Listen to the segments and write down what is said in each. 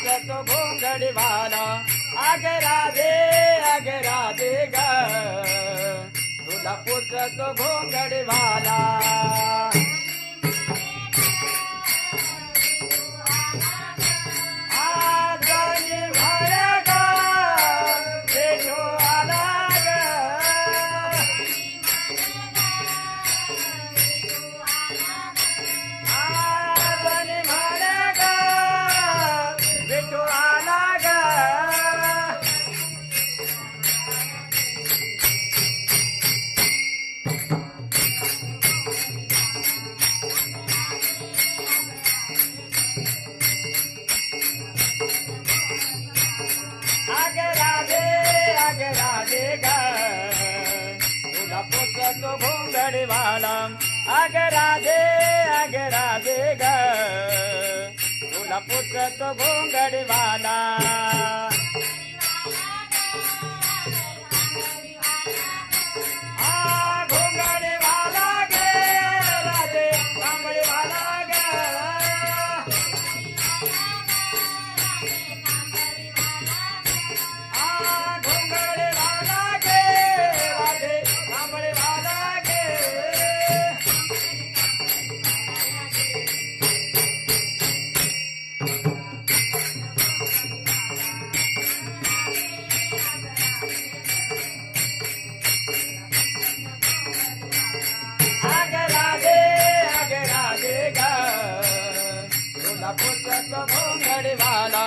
पुसतो घोंगडीवाला अगे राधे ग तुला पुसतो घोंगडीवाला अगे राधे ग तुला पुसतो घोंगडीवाला अगे राधे ग तुला पुसतो घोंगडीवाला घोंगडीवाला गे राधे कांबळीवाला ग पुसतो घोंगडीवाला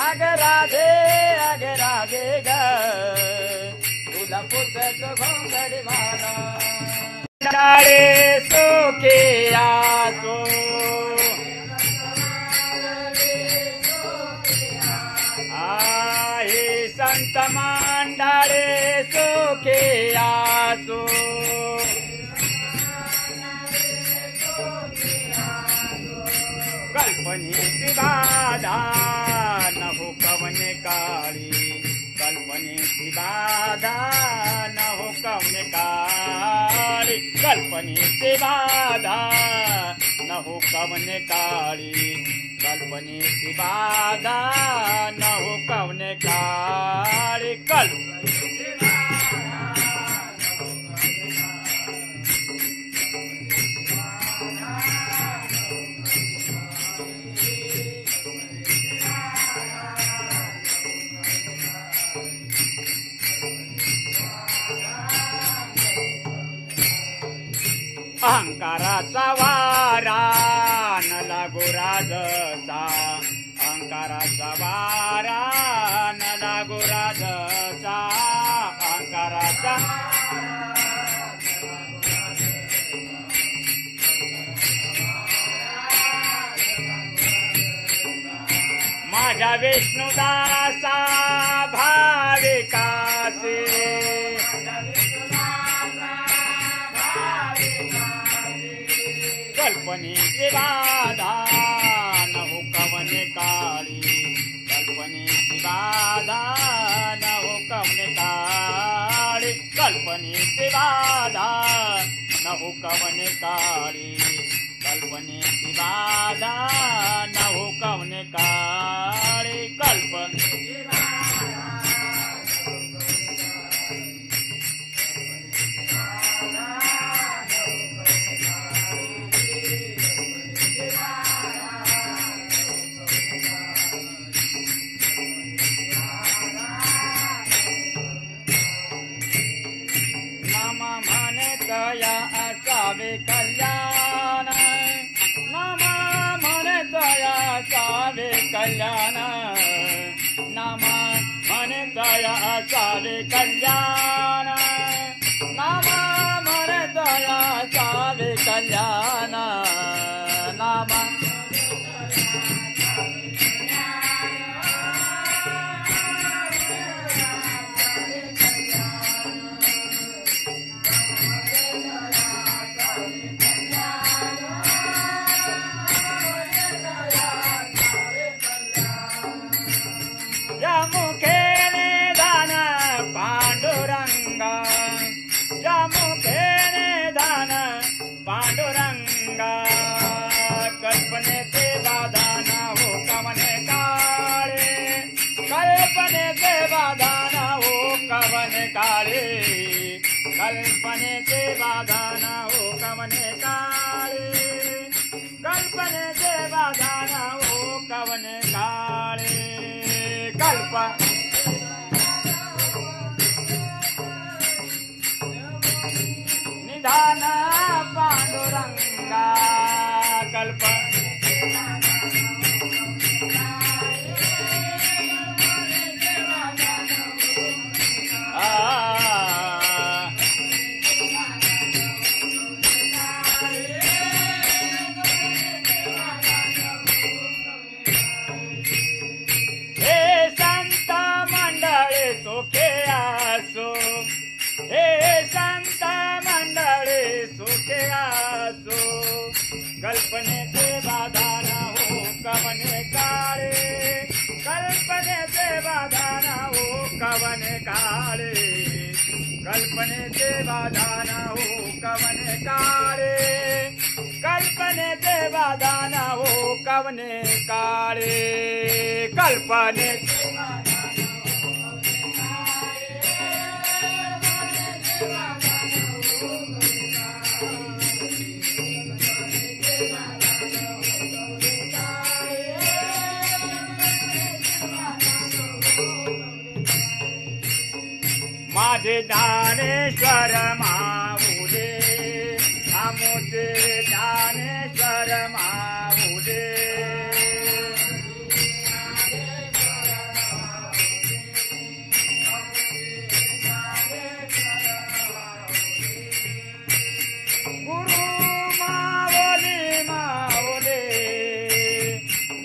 अगे राधे ग तुला पुसतो घोंगडीवाला डाळे सुखी आसो आहे संत मांडाळे सुखी आसो कल्पनेची बाधा न हुकवणे काळी कल्पनेची बाधा न हुकवणे काळी कल्पनेची बाधा न हुकवणे काळी कल्पनेची बाधा न हुकवणे काळी अहंकाराचा वारा न लागू राजसा अहंकाराचा वारा न लागू राजसा अहंकाराचा माझ्या विष्णुदासा भाविकाचे कल्पनेची बाधा न हुकवणे काळी कल्पनेची बाधा न हुकवणे काळी कल्पनेची बाधा न हुकवणे काळी कल्पनेची बाधा न हुकवणे काळी कल्पनेची तया असावे कल्याण नाम म्हणे तया असावे कल्याण नाम म्हणे तया असावे कल्याण नाम म्हणे तया असावे कल्याण नाम कल्पनेचे बाधा न हुकवणे काळे कल्पनेचे बाधान हो कवने काळे कल्पनेचे बाधान हो कवने काळे कल्पनेचे बाधान हो कवने काळे निधान पांडुरंगा कल्प सुखे आसो हे संत मंडळी सुखे आसो कल्पनेचे बाधान हो कवने काळे कल्पनेचे बाधान हो कवने काळे कल्पनेचे बाधान हो कवने काळे कल्पनेचे बाधान हो कवने काळे कल्पनेचे माझे ज्ञानेश्वर माऊले आमोचे ज्ञानेश्वर माऊले गुरु माऊले माऊले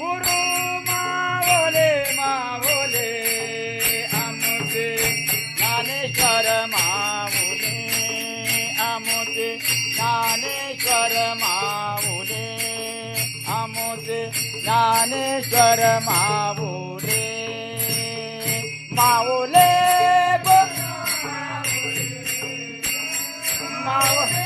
गुरु माऊले माऊले आमोचे ज्ञानेश्वर माऊले आमोचे ज्ञानेश्वर माऊले आमोचे ज्ञानेश्वर माऊले माऊले माऊले